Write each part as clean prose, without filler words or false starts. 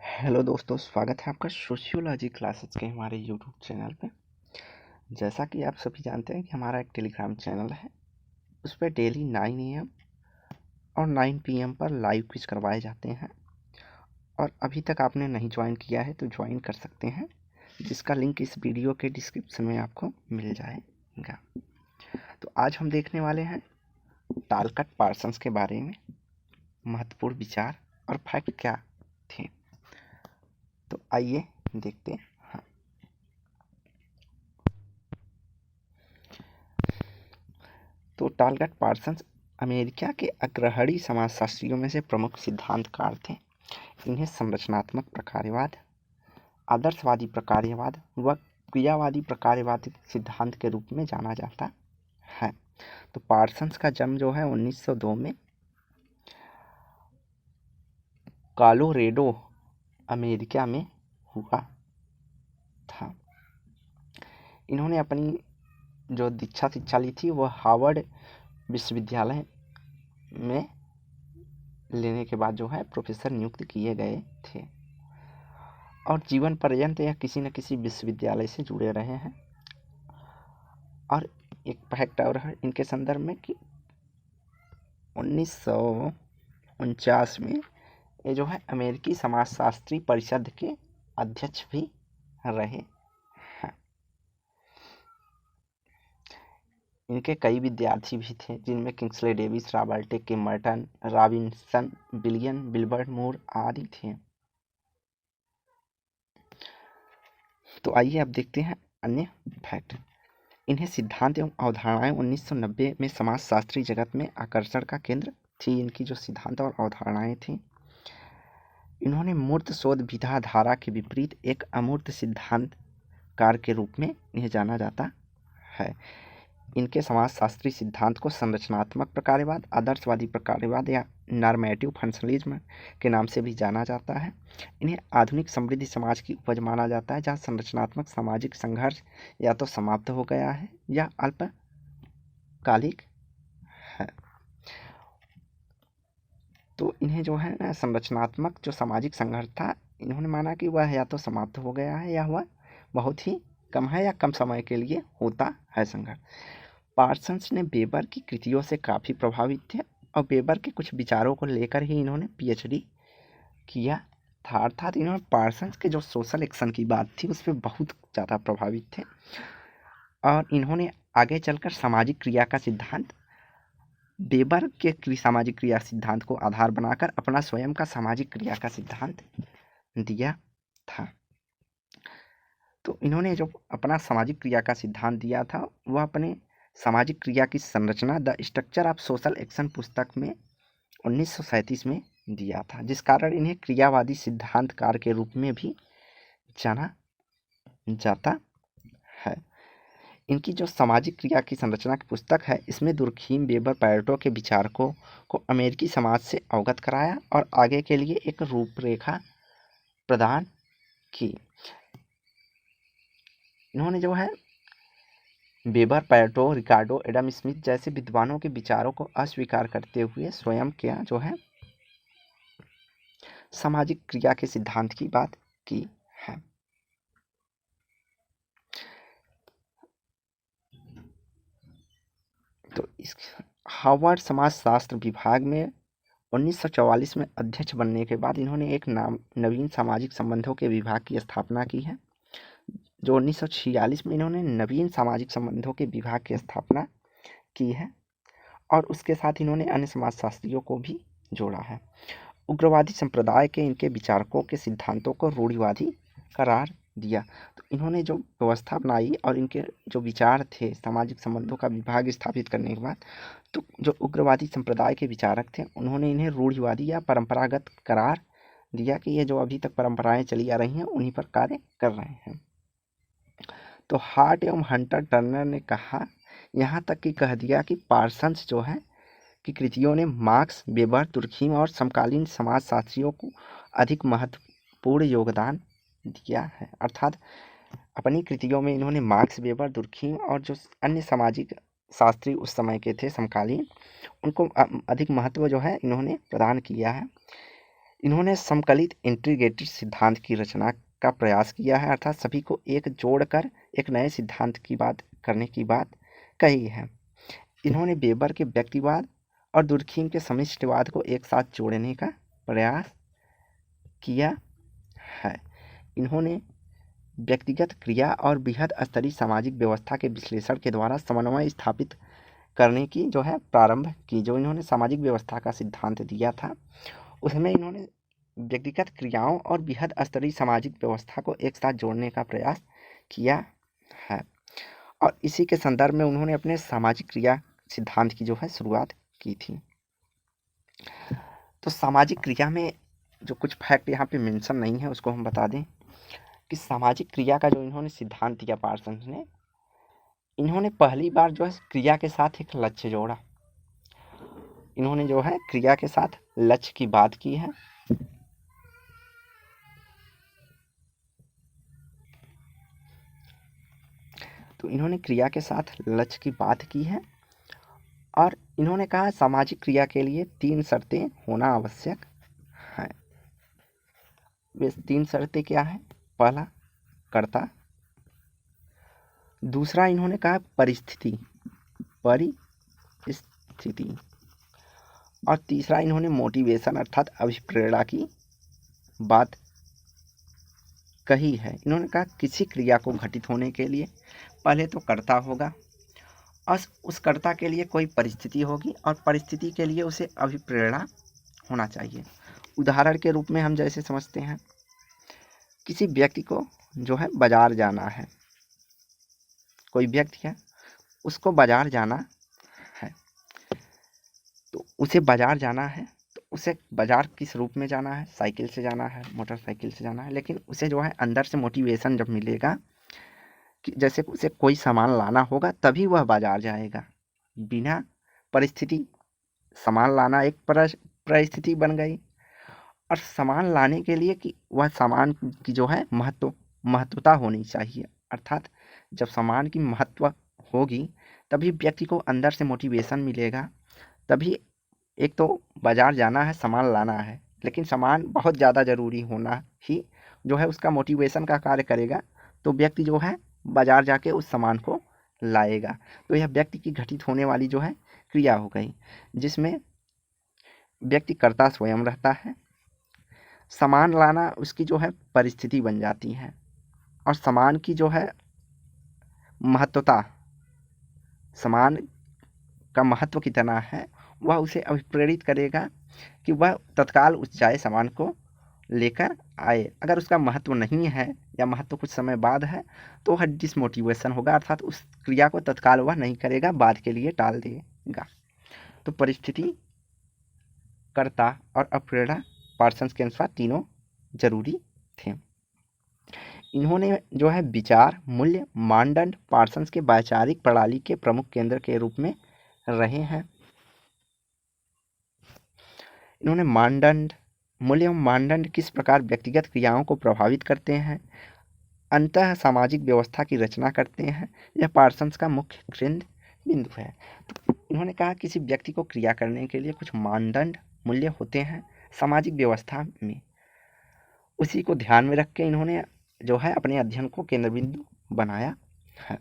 Hello दोस्तों, स्वागत है आपका सोशियोलॉजी क्लासेस के हमारे यूट्यूब चैनल पे। जैसा कि आप सभी जानते हैं कि हमारा एक टेलीग्राम चैनल है, उस पर डेली 9 AM और 9 PM पर लाइव क्विज करवाए जाते हैं। और अभी तक आपने नहीं ज्वाइन किया है तो ज्वाइन कर सकते हैं, जिसका लिंक इस वीडियो के डिस्क्रिप्शन में आपको मिल जाएगा। तो आज हम देखने वाले हैं टालकट पार्सन्स के बारे में, महत्वपूर्ण विचार और फैक्ट क्या थे। तो आइए देखते हैं। तो टालकट पार्सन्स अमेरिका के अग्रणी समाजशास्त्रियों में से प्रमुख सिद्धांतकार थे। इन्हें संरचनात्मक प्रकार्यवाद, आदर्शवादी प्रकार्यवाद व क्रियावादी प्रकार्यवाद सिद्धांत के रूप में जाना जाता है। तो पार्सन्स का जन्म जो है 1902 में कोलोरेडो अमेरिका में हुआ था। इन्होंने अपनी जो दीक्षा शिक्षा ली थी वह हार्वर्ड विश्वविद्यालय में लेने के बाद जो है प्रोफेसर नियुक्त किए गए थे और जीवन पर्यंत यह किसी न किसी विश्वविद्यालय से जुड़े रहे हैं। और एक फैक्ट और है इनके संदर्भ में कि 1949 में ये जो है अमेरिकी समाजशास्त्री परिषद के अध्यक्ष भी रहे हैं। इनके कई विद्यार्थी भी थे, जिनमें किंग्सले डेविस, रॉबर्ट के मर्टन, रॉबिन्सन, विलियम विल्बर मूर आदि थे। तो आइए अब देखते हैं अन्य फैक्ट। इन्हें सिद्धांत एवं अवधारणाएं 1990 में समाजशास्त्री जगत में आकर्षण का केंद्र थी। इनकी जो सिद्धांत और अवधारणाएं थी, इन्होंने मूर्त शोध विधा धारा के विपरीत एक अमूर्त सिद्धांतकार के रूप में इन्हें जाना जाता है। इनके समाजशास्त्री सिद्धांत को संरचनात्मक प्रकार्यवाद, आदर्शवादी प्रकार्यवाद या नॉर्मेटिव फंक्शनलिज्म के नाम से भी जाना जाता है। इन्हें आधुनिक समृद्धि समाज की उपज माना जाता है, जहाँ संरचनात्मक सामाजिक संघर्ष या तो समाप्त हो गया है या अल्पकालिक है। तो इन्हें जो है ना संरचनात्मक जो सामाजिक संघर्ष था, इन्होंने माना कि वह या तो समाप्त हो गया है या वह बहुत ही कम है या कम समय के लिए होता है संघर्ष। पार्सन्स ने वेबर की कृतियों से काफ़ी प्रभावित थे और वेबर के कुछ विचारों को लेकर ही इन्होंने PhD किया था। अर्थात इन्होंने पार्सन्स के जो सोशल एक्शन की बात थी उस पर बहुत ज़्यादा प्रभावित थे और इन्होंने आगे चलकर सामाजिक क्रिया का सिद्धांत, वेबर के सामाजिक क्रिया सिद्धांत को आधार बनाकर अपना स्वयं का सामाजिक क्रिया का सिद्धांत दिया था। तो इन्होंने जो अपना सामाजिक क्रिया का सिद्धांत दिया था वह अपने सामाजिक क्रिया की संरचना the structure of social action पुस्तक में 1937 में दिया था, जिस कारण इन्हें क्रियावादी सिद्धांतकार के रूप में भी जाना जाता है। इनकी जो सामाजिक क्रिया की संरचना की पुस्तक है, इसमें दुर्खीम, वेबर, पैरेटो के विचारकों को अमेरिकी समाज से अवगत कराया और आगे के लिए एक रूपरेखा प्रदान की। इन्होंने जो है वेबर, पैरेटो, रिकार्डो, एडम स्मिथ जैसे विद्वानों के विचारों को अस्वीकार करते हुए स्वयं क्या जो है सामाजिक क्रिया के सिद्धांत की बात की है। तो इस हार्वर्ड समाजशास्त्र विभाग में 1944 में अध्यक्ष बनने के बाद इन्होंने एक नवीन सामाजिक संबंधों के विभाग की स्थापना की है। जो 1946 में इन्होंने नवीन सामाजिक संबंधों के विभाग की स्थापना की है और उसके साथ इन्होंने अन्य समाजशास्त्रियों को भी जोड़ा है। उग्रवादी संप्रदाय के इनके विचारकों के सिद्धांतों को रूढ़िवादी करार दिया। तो इन्होंने जो व्यवस्था बनाई और इनके जो विचार थे सामाजिक संबंधों का विभाग स्थापित करने के बाद, तो जो उग्रवादी संप्रदाय के विचारक थे उन्होंने इन्हें रूढ़िवादी या परंपरागत करार दिया कि ये जो अभी तक परंपराएं चली आ रही हैं उन्हीं पर कार्य कर रहे हैं। तो हार्ट एवं हंटर टर्नर ने कहा, यहाँ तक कि कह दिया कि पार्सन्स जो है की कृतियों ने मार्क्स, वेबर, तुर्खीम और समकालीन समाजशास्त्रियों को अधिक महत्वपूर्ण योगदान दिया है। अर्थात अपनी कृतियों में इन्होंने मार्क्स, वेबर, दुर्खीम और जो अन्य सामाजिक शास्त्री उस समय के थे समकालीन, उनको अधिक महत्व जो है इन्होंने प्रदान किया है। इन्होंने समकलित इंटीग्रेटेड सिद्धांत की रचना का प्रयास किया है, अर्थात सभी को एक जोड़कर एक नए सिद्धांत की बात करने की बात कही है। इन्होंने वेबर के व्यक्तिवाद और दुर्खीम के समिष्टिवाद को एक साथ जोड़ने का प्रयास किया है। इन्होंने व्यक्तिगत क्रिया और बृहद स्तरीय सामाजिक व्यवस्था के विश्लेषण के द्वारा समन्वय स्थापित करने की जो है प्रारंभ की। जो इन्होंने सामाजिक व्यवस्था का सिद्धांत दिया था उसमें इन्होंने व्यक्तिगत क्रियाओं और बृहद स्तरीय सामाजिक व्यवस्था को एक साथ जोड़ने का प्रयास किया है, और इसी के संदर्भ में उन्होंने अपने सामाजिक क्रिया सिद्धांत की जो है शुरुआत की थी। तो सामाजिक क्रिया में जो कुछ फैक्ट यहाँ पे मेंशन नहीं है उसको हम बता दें कि सामाजिक क्रिया का जो इन्होंने सिद्धांत दिया पार्सन्स ने, इन्होंने पहली बार जो है क्रिया के साथ एक लक्ष्य जोड़ा। इन्होंने जो है क्रिया के साथ लक्ष्य की बात की है। तो इन्होंने क्रिया के साथ लक्ष्य की बात की है और इन्होंने कहा सामाजिक क्रिया के लिए 3 शर्तें होना आवश्यक है। वे 3 शर्तें क्या है? पहला कर्ता, दूसरा इन्होंने कहा परिस्थिति, और तीसरा इन्होंने मोटिवेशन अर्थात अभिप्रेरणा की बात कही है। इन्होंने कहा किसी क्रिया को घटित होने के लिए पहले तो कर्ता होगा और उस कर्ता के लिए कोई परिस्थिति होगी और परिस्थिति के लिए उसे अभिप्रेरणा होना चाहिए। उदाहरण के रूप में हम जैसे समझते हैं किसी व्यक्ति को जो है बाजार जाना है, कोई व्यक्ति है उसको बाजार जाना है, तो उसे बाजार जाना है तो उसे बाजार किस रूप में जाना है? साइकिल से जाना है, मोटरसाइकिल से जाना है, लेकिन उसे जो है अंदर से मोटिवेशन जब मिलेगा कि जैसे उसे कोई सामान लाना होगा तभी वह बाजार जाएगा। बिना परिस्थिति सामान लाना एक परिस्थिति बन गई, और सामान लाने के लिए कि वह सामान की जो है महत्वता होनी चाहिए, अर्थात जब सामान की महत्व होगी तभी व्यक्ति को अंदर से मोटिवेशन मिलेगा, तभी एक तो बाजार जाना है, सामान लाना है, लेकिन सामान बहुत ज़्यादा ज़रूरी होना ही जो है उसका मोटिवेशन का कार्य करेगा, तो व्यक्ति जो है बाजार जाके उस सामान को लाएगा। तो यह व्यक्ति की घटित होने वाली जो है क्रिया हो गई, जिसमें व्यक्ति कर्ता स्वयं रहता है, सामान लाना उसकी जो है परिस्थिति बन जाती है, और सामान की जो है महत्वता, सामान का महत्व कितना है वह उसे अभिप्रेरित करेगा कि वह तत्काल उस जाए सामान को लेकर आए। अगर उसका महत्व नहीं है या महत्व कुछ समय बाद है तो वह डिसमोटिवेशन होगा, अर्थात उस क्रिया को तत्काल वह नहीं करेगा, बाद के लिए टाल देगा। तो परिस्थिति, कर्ता और अप्रेरणा पार्सन्स के अनुसार तीनों जरूरी थे। इन्होंने जो है विचार, मूल्य, मानदंड पार्सन्स के वैचारिक प्रणाली के प्रमुख केंद्र के रूप में रहे हैं। इन्होंने मानदंड, मूल्य एवं मानदंड किस प्रकार व्यक्तिगत क्रियाओं को प्रभावित करते हैं, अंतः सामाजिक व्यवस्था की रचना करते हैं, यह पार्सन्स का मुख्य केंद्र बिंदु है। तो इन्होंने कहा किसी व्यक्ति को क्रिया करने के लिए कुछ मानदंड, मूल्य होते हैं सामाजिक व्यवस्था में, उसी को ध्यान में रख के इन्होंने जो है अपने अध्ययन को केंद्र बिंदु बनाया है।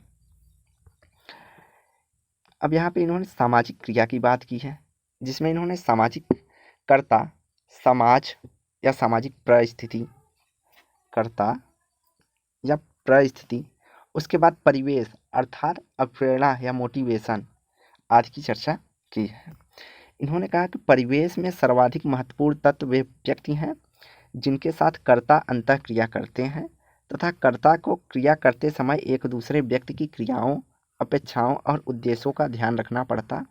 अब यहाँ पे इन्होंने सामाजिक क्रिया की बात की है, जिसमें इन्होंने सामाजिक कर्ता, समाज या सामाजिक परिस्थिति, कर्ता या परिस्थिति, उसके बाद परिवेश अर्थात अप्रेरणा या मोटिवेशन आदि की चर्चा की है। इन्होंने कहा कि परिवेश में सर्वाधिक महत्वपूर्ण तत्व वे व्यक्ति हैं जिनके साथ कर्ता अंतः क्रिया करते हैं तथा कर्ता को क्रिया करते समय एक दूसरे व्यक्ति की क्रियाओं, अपेक्षाओं और उद्देश्यों का ध्यान रखना पड़ता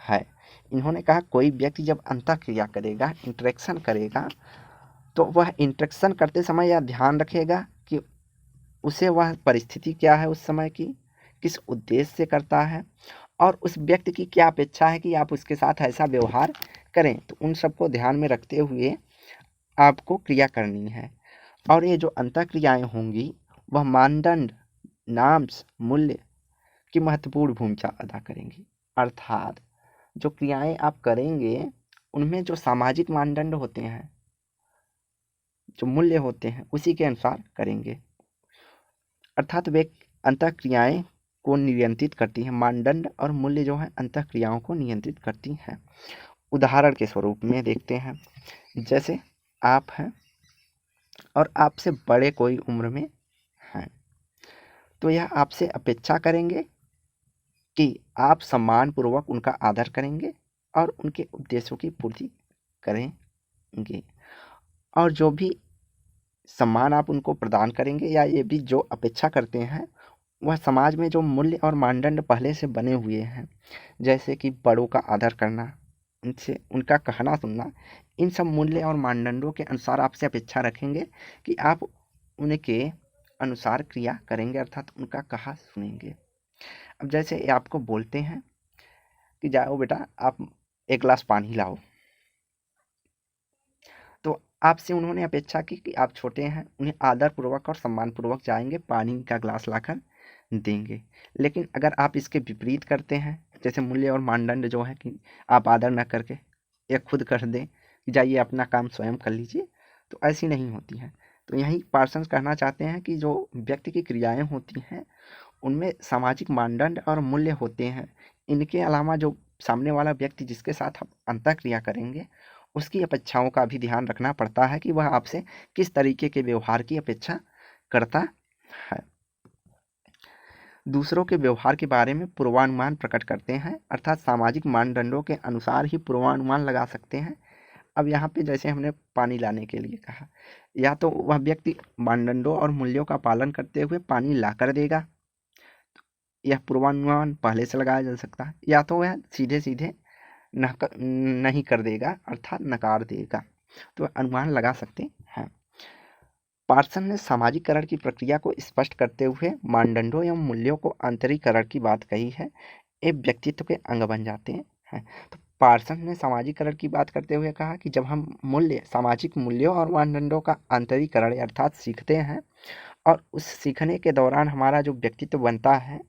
है। इन्होंने कहा कोई व्यक्ति जब अंतः क्रिया करेगा, इंटरेक्शन करेगा, तो वह इंटरेक्शन करते समय यह ध्यान रखेगा कि उसे वह परिस्थिति क्या है उस समय की, किस उद्देश्य से करता है, और उस व्यक्ति की क्या अपेक्षा है कि आप उसके साथ ऐसा व्यवहार करें। तो उन सबको ध्यान में रखते हुए आपको क्रिया करनी है, और ये जो अंतः क्रियाएँ होंगी वह मानदंड, नाम्स, मूल्य की महत्वपूर्ण भूमिका अदा करेंगी। अर्थात जो क्रियाएं आप करेंगे उनमें जो सामाजिक मानदंड होते हैं, जो मूल्य होते हैं उसी के अनुसार करेंगे। अर्थात वे अंतःक्रियाएं को नियंत्रित करती हैं। मानदंड और मूल्य जो है अंतःक्रियाओं को नियंत्रित करती हैं। उदाहरण के स्वरूप में देखते हैं, जैसे आप हैं और आपसे बड़े कोई उम्र में हैं, तो यह आपसे अपेक्षा करेंगे कि आप सम्मानपूर्वक उनका आदर करेंगे और उनके उद्देश्यों की पूर्ति करेंगे, और जो भी सम्मान आप उनको प्रदान करेंगे या ये भी जो अपेक्षा करते हैं, वह समाज में जो मूल्य और मानदंड पहले से बने हुए हैं, जैसे कि बड़ों का आदर करना, उनसे उनका कहना सुनना, इन सब मूल्य और मानदंडों के अनुसार आपसे अपेक्षा रखेंगे कि आप उनके अनुसार क्रिया करेंगे, अर्थात उनका कहा सुनेंगे। अब जैसे ये आपको बोलते हैं कि जाओ बेटा आप एक गिलास पानी लाओ, तो आपसे उन्होंने अपेक्षा की कि आप छोटे हैं, उन्हें आदरपूर्वक और सम्मानपूर्वक जाएंगे, पानी का गिलास लाकर देंगे। लेकिन अगर आप इसके विपरीत करते हैं, जैसे मूल्य और मानदंड जो है कि आप आदर न करके या खुद कर दें कि जाइए अपना काम स्वयं कर लीजिए, तो ऐसी नहीं होती है। तो यही पार्सन्स कहना चाहते हैं कि जो व्यक्ति की क्रियाएं होती हैं उनमें सामाजिक मानदंड और मूल्य होते हैं। इनके अलावा जो सामने वाला व्यक्ति जिसके साथ आप अंतःक्रिया करेंगे उसकी अपेक्षाओं का भी ध्यान रखना पड़ता है कि वह आपसे किस तरीके के व्यवहार की अपेक्षा करता है। दूसरों के व्यवहार के बारे में पूर्वानुमान प्रकट करते हैं, अर्थात सामाजिक मानदंडों के अनुसार ही पूर्वानुमान लगा सकते हैं। अब यहाँ पे जैसे हमने पानी लाने के लिए कहा, या तो वह व्यक्ति मानदंडों और मूल्यों का पालन करते हुए पानी ला कर देगा, यह पूर्वानुमान पहले से लगाया जा सकता है, या तो वह सीधे सीधे नहीं कर देगा, अर्थात नकार देगा, तो अनुमान लगा सकते हैं। पार्सन ने सामाजिकरण की प्रक्रिया को स्पष्ट करते हुए मानदंडों एवं मूल्यों को आंतरिकरण की बात कही है, ये व्यक्तित्व के अंग बन जाते हैं। तो पार्सन ने सामाजिकरण की बात करते हुए कहा कि जब हम सामाजिक मूल्यों और मानदंडों का आंतरिकरण अर्थात सीखते हैं और उस सीखने के दौरान हमारा जो व्यक्तित्व बनता है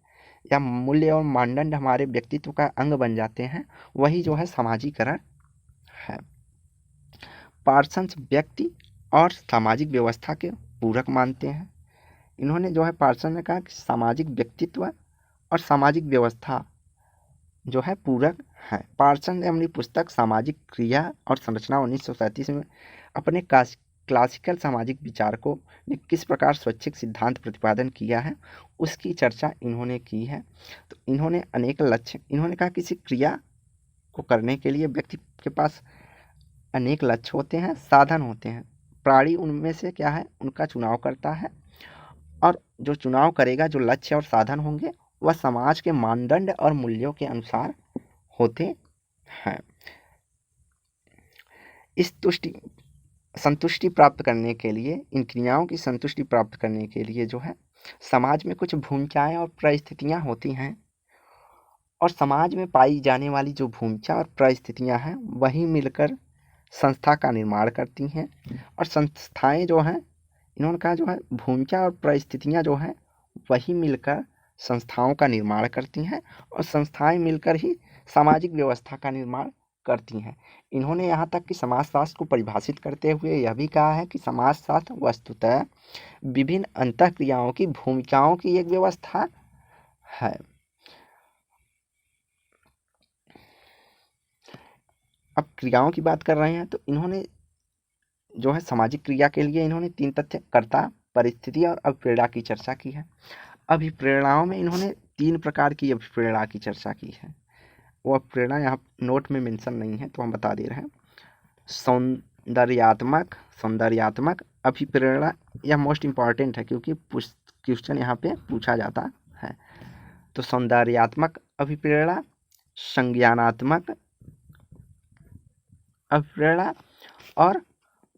या मूल्य और मानदंड हमारे व्यक्तित्व का अंग बन जाते हैं, वही जो है सामाजिकरण है। पार्सन्स व्यक्ति और सामाजिक व्यवस्था के पूरक मानते हैं। इन्होंने जो है पार्सन ने कहा कि सामाजिक व्यक्तित्व और सामाजिक व्यवस्था जो है पूरक है। पार्सन ने अपनी पुस्तक सामाजिक क्रिया और संरचना 1937 में अपने क्लासिकल सामाजिक विचारकों ने किस प्रकार स्वैच्छिक सिद्धांत प्रतिपादन किया है उसकी चर्चा इन्होंने की है। तो इन्होंने अनेक लक्ष्य, इन्होंने कहा किसी क्रिया को करने के लिए व्यक्ति के पास अनेक लक्ष्य होते हैं, साधन होते हैं। प्राणी उनमें से क्या है, उनका चुनाव करता है, और जो चुनाव करेगा, जो लक्ष्य और साधन होंगे वह समाज के मानदंड और मूल्यों के अनुसार होते हैं। इस संतुष्टि प्राप्त करने के लिए, इन क्रियाओं की संतुष्टि प्राप्त करने के लिए जो है समाज में कुछ भूमिकाएं और परिस्थितियां होती हैं, और समाज में पाई जाने वाली जो भूमिका और परिस्थितियां हैं वही मिलकर संस्था का निर्माण करती हैं। और संस्थाएं जो हैं, इन्होंने कहा जो है भूमिका और परिस्थितियां जो हैं वही मिलकर संस्थाओं का निर्माण करती हैं, और संस्थाएं मिलकर ही सामाजिक व्यवस्था का निर्माण करती हैं। इन्होंने यहाँ तक कि समाजशास्त्र को परिभाषित करते हुए यह भी कहा है कि समाजशास्त्र वस्तुतः विभिन्न अंतःक्रियाओं की भूमिकाओं की एक व्यवस्था है। अब क्रियाओं की बात कर रहे हैं तो इन्होंने जो है सामाजिक क्रिया के लिए इन्होंने 3 तथ्य, कर्ता, परिस्थिति और अभिप्रेरणा की चर्चा की है। अभिप्रेरणाओं में इन्होंने 3 प्रकार की अभिप्रेरणा की चर्चा की है। वो अभिप्रेरणा यहाँ नोट में मेंशन नहीं है तो हम बता दे रहे हैं। सौंदर्यात्मक अभिप्रेरणा, यह मोस्ट इम्पॉर्टेंट है क्योंकि क्वेश्चन यहाँ पे पूछा जाता है। तो सौंदर्यात्मक अभिप्रेरणा, संज्ञानात्मक अभिप्रेरणा और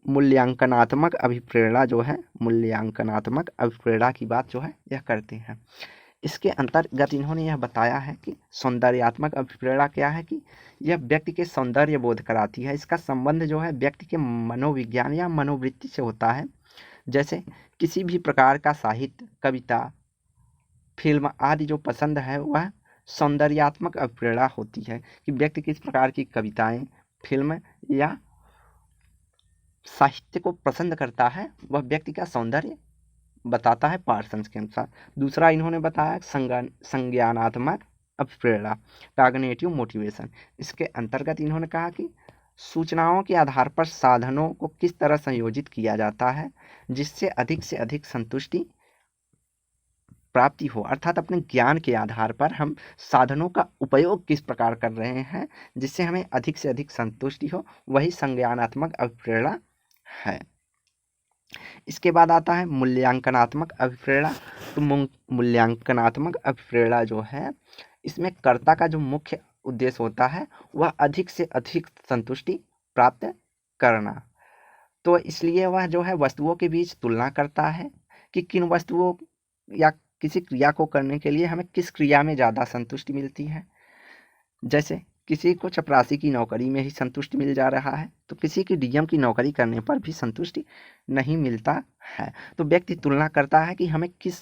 मूल्यांकनात्मक अभिप्रेरणा जो है, मूल्यांकनात्मक अभिप्रेरणा की बात जो है यह करते हैं। इसके अंतर्गत इन्होंने यह बताया है कि सौंदर्यात्मक अभिप्रेरणा क्या है कि यह व्यक्ति के सौंदर्य बोध कराती है। इसका संबंध जो है व्यक्ति के मनोविज्ञान या मनोवृत्ति से होता है। जैसे किसी भी प्रकार का साहित्य, कविता, फिल्म आदि जो पसंद है वह सौंदर्यात्मक अभिप्रेरणा होती है कि व्यक्ति किस प्रकार की कविताएं, फिल्म या साहित्य को पसंद करता है वह व्यक्ति का सौंदर्य बताता है पार्सन्स के अनुसार। दूसरा इन्होंने बताया संज्ञानात्मक अभिप्रेरणा, कॉग्निटिव मोटिवेशन। इसके अंतर्गत इन्होंने कहा कि सूचनाओं के आधार पर साधनों को किस तरह संयोजित किया जाता है जिससे अधिक से अधिक संतुष्टि प्राप्ति हो, अर्थात अपने ज्ञान के आधार पर हम साधनों का उपयोग किस प्रकार कर रहे हैं जिससे हमें अधिक से अधिक संतुष्टि हो, वही संज्ञानात्मक अभिप्रेरणा है। इसके बाद आता है मूल्यांकनात्मक अभिप्रेरणा। तो मूल्यांकनात्मक अभिप्रेरणा जो है, इसमें कर्ता का जो मुख्य उद्देश्य होता है वह अधिक से अधिक संतुष्टि प्राप्त करना। तो इसलिए वह जो है वस्तुओं के बीच तुलना करता है कि किन वस्तुओं या किसी क्रिया को करने के लिए हमें किस क्रिया में ज़्यादा संतुष्टि मिलती है। जैसे किसी को चपरासी की नौकरी में ही संतुष्टि मिल जा रहा है तो किसी की डीएम की नौकरी करने पर भी संतुष्टि नहीं मिलता है। तो व्यक्ति तुलना करता है कि हमें किस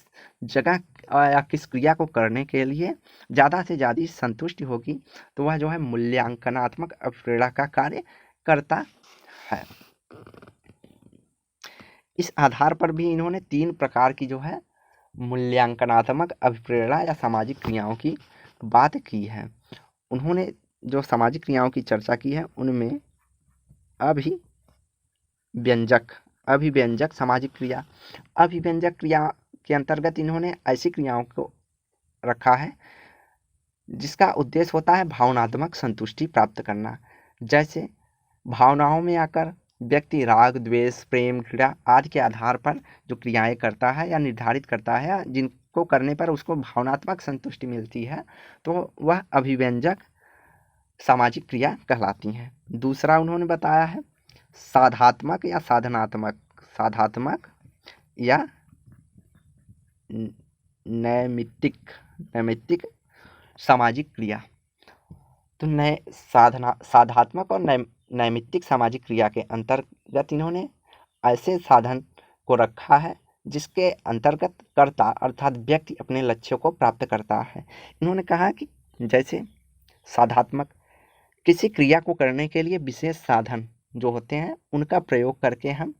जगह या किस क्रिया को करने के लिए ज़्यादा से ज़्यादा संतुष्टि होगी, तो वह जो है मूल्यांकनात्मक अभिप्रेरणा का कार्य करता है। इस आधार पर भी इन्होंने 3 प्रकार की जो है मूल्यांकनात्मक अभिप्रेरणा या सामाजिक क्रियाओं की बात की है। उन्होंने जो सामाजिक क्रियाओं की चर्चा की है उनमें अभिव्यंजक सामाजिक क्रिया, अभिव्यंजक क्रिया के अंतर्गत इन्होंने ऐसी क्रियाओं को रखा है जिसका उद्देश्य होता है भावनात्मक संतुष्टि प्राप्त करना। जैसे भावनाओं में आकर व्यक्ति राग, द्वेष, प्रेम, घृणा आदि के आधार पर जो क्रियाएं करता है या निर्धारित करता है, जिनको करने पर उसको भावनात्मक संतुष्टि मिलती है, तो वह अभिव्यंजक सामाजिक क्रिया कहलाती हैं। दूसरा उन्होंने बताया है साधात्मक या नैमित्तिक सामाजिक क्रिया। तो साधात्मक और नैमित्तिक सामाजिक क्रिया के अंतर्गत इन्होंने ऐसे साधन को रखा है जिसके अंतर्गत कर्ता अर्थात व्यक्ति अपने लक्ष्यों को प्राप्त करता है। इन्होंने कहा कि जैसे साधात्मक, किसी क्रिया को करने के लिए विशेष साधन जो होते हैं उनका प्रयोग करके हम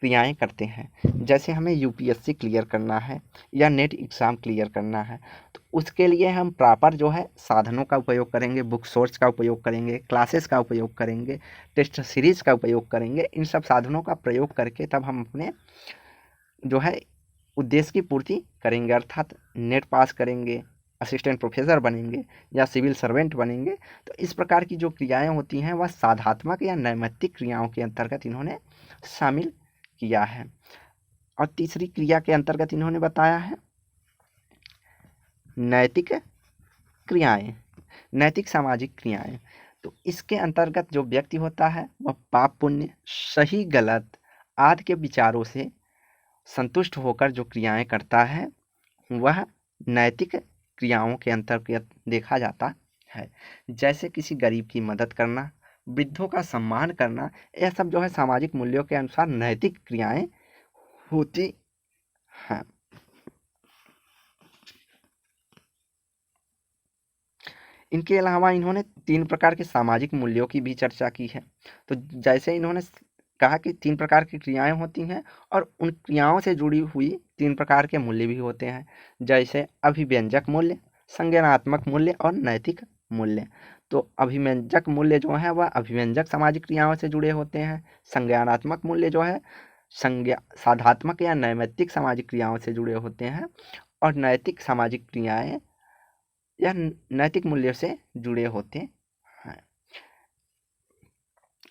क्रियाएं करते हैं। जैसे हमें यूपीएससी क्लियर करना है या नेट एग्ज़ाम क्लियर करना है, तो उसके लिए हम प्रॉपर जो है साधनों का उपयोग करेंगे, बुक सोर्स का उपयोग करेंगे, क्लासेस का उपयोग करेंगे, टेस्ट सीरीज का उपयोग करेंगे। इन सब साधनों का प्रयोग करके तब हम अपने जो है उद्देश्य की पूर्ति करेंगे, अर्थात नेट पास करेंगे, असिस्टेंट प्रोफेसर बनेंगे या सिविल सर्वेंट बनेंगे। तो इस प्रकार की जो क्रियाएं होती हैं वह साधात्मक या नैमित्तिक क्रियाओं के अंतर्गत इन्होंने शामिल किया है। और तीसरी क्रिया के अंतर्गत इन्होंने बताया है नैतिक क्रियाएं, नैतिक सामाजिक क्रियाएं। तो इसके अंतर्गत जो व्यक्ति होता है वह पाप पुण्य, सही गलत आदि के विचारों से संतुष्ट होकर जो क्रियाएं करता है वह नैतिक क्रियाओं के अंतर्गत देखा जाता है। जैसे किसी गरीब की मदद करना, वृद्धों का सम्मान करना, यह सब जो है सामाजिक मूल्यों के अनुसार नैतिक क्रियाएं होती हैं। इनके अलावा इन्होंने 3 प्रकार के सामाजिक मूल्यों की भी चर्चा की है। तो जैसे इन्होंने कहा कि 3 प्रकार की क्रियाएं होती हैं और उन क्रियाओं से जुड़ी हुई 3 प्रकार के मूल्य भी होते हैं, जैसे अभिव्यंजक मूल्य, संज्ञानात्मक मूल्य और नैतिक मूल्य। तो अभिव्यंजक मूल्य जो है वह अभिव्यंजक सामाजिक क्रियाओं से जुड़े होते हैं। संज्ञानात्मक मूल्य जो है साधात्मक या नैमित्तिक सामाजिक क्रियाओं से जुड़े होते हैं। और नैतिक सामाजिक क्रियाएं या नैतिक मूल्यों से जुड़े होते हैं।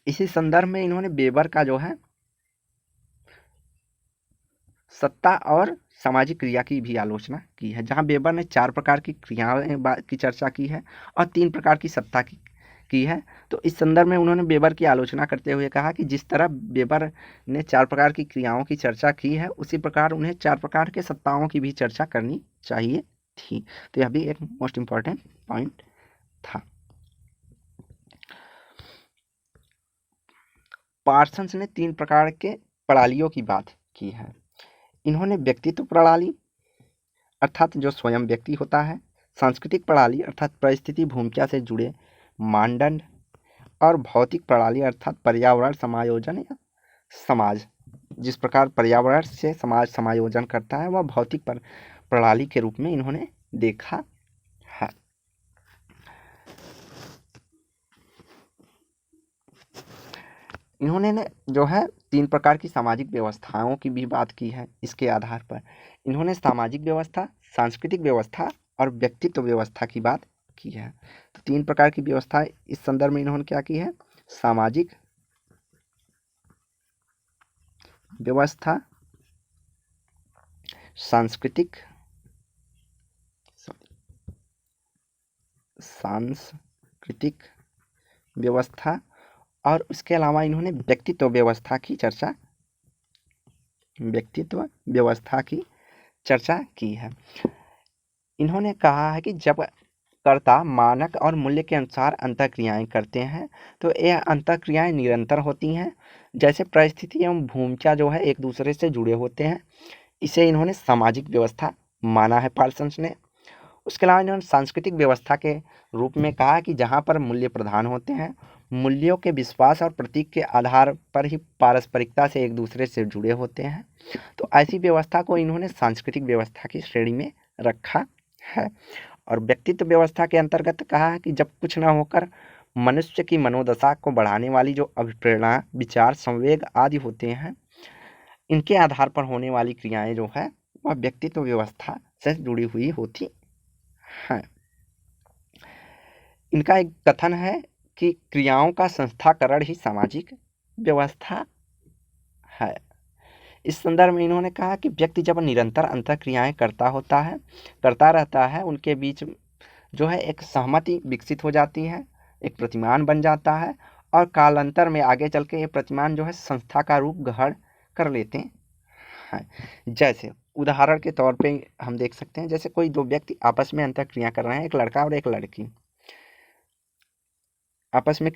इसी संदर्भ में इन्होंने वेबर का जो है सत्ता और सामाजिक क्रिया की भी आलोचना की है, जहां वेबर ने 4 प्रकार की क्रियाएं की चर्चा की है और 3 प्रकार की सत्ता की है। तो इस संदर्भ में उन्होंने वेबर की आलोचना करते हुए कहा कि जिस तरह वेबर ने 4 प्रकार की क्रियाओं की चर्चा की है उसी प्रकार उन्हें 4 प्रकार के सत्ताओं की भी चर्चा करनी चाहिए थी। तो यह भी एक मोस्ट इम्पॉर्टेंट पॉइंट था। पार्सन्स ने 3 प्रकार के प्रणालियों की बात की है। इन्होंने व्यक्तित्व प्रणाली अर्थात जो स्वयं व्यक्ति होता है, सांस्कृतिक प्रणाली अर्थात परिस्थिति भूमिका से जुड़े मानदंड, और भौतिक प्रणाली अर्थात पर्यावरण समायोजन या समाज, जिस प्रकार पर्यावरण से समाज समायोजन करता है, वह भौतिक प्रणाली के रूप में इन्होंने देखा है। इन्होंने ने जो है 3 प्रकार की सामाजिक व्यवस्थाओं की भी बात की है। इसके आधार पर इन्होंने सामाजिक व्यवस्था, सांस्कृतिक व्यवस्था और व्यक्तित्व व्यवस्था की बात की है। तो 3 प्रकार की व्यवस्था इस संदर्भ में इन्होंने क्या की है? सामाजिक व्यवस्था, सांस्कृतिक व्यवस्था और उसके अलावा इन्होंने व्यक्तित्व व्यवस्था की चर्चा की है। इन्होंने कहा है कि जब कर्ता मानक और मूल्य के अनुसार अंतःक्रियाएं करते हैं तो यह अंतःक्रियाएं निरंतर होती हैं, जैसे परिस्थिति एवं भूमिका जो है एक दूसरे से जुड़े होते हैं। इसे इन्होंने सामाजिक व्यवस्था माना है पार्सन्स ने। उसके अलावा इन्होंने सांस्कृतिक व्यवस्था के रूप में कहा कि जहाँ पर मूल्य प्रधान होते हैं, मूल्यों के विश्वास और प्रतीक के आधार पर ही पारस्परिकता से एक दूसरे से जुड़े होते हैं, तो ऐसी व्यवस्था को इन्होंने सांस्कृतिक व्यवस्था की श्रेणी में रखा है। और व्यक्तित्व व्यवस्था के अंतर्गत कहा है कि जब कुछ न होकर मनुष्य की मनोदशा को बढ़ाने वाली जो अभिप्रेरणा, विचार, संवेग आदि होते हैं, इनके आधार पर होने वाली क्रियाएं जो है वह व्यक्तित्व व्यवस्था से जुड़ी हुई होती हैं। इनका एक कथन है कि क्रियाओं का संस्थाकरण ही सामाजिक व्यवस्था है। इस संदर्भ में इन्होंने कहा कि व्यक्ति जब निरंतर अंतःक्रियाएं करता रहता है, उनके बीच जो है एक सहमति विकसित हो जाती है, एक प्रतिमान बन जाता है और कालांतर में आगे चल के ये प्रतिमान जो है संस्था का रूप ग्रहण कर लेते हैं। जैसे उदाहरण के तौर पे हम देख सकते हैं, जैसे कोई 2 व्यक्ति आपस में अंतःक्रिया कर रहे हैं, एक लड़का और एक लड़की आपस में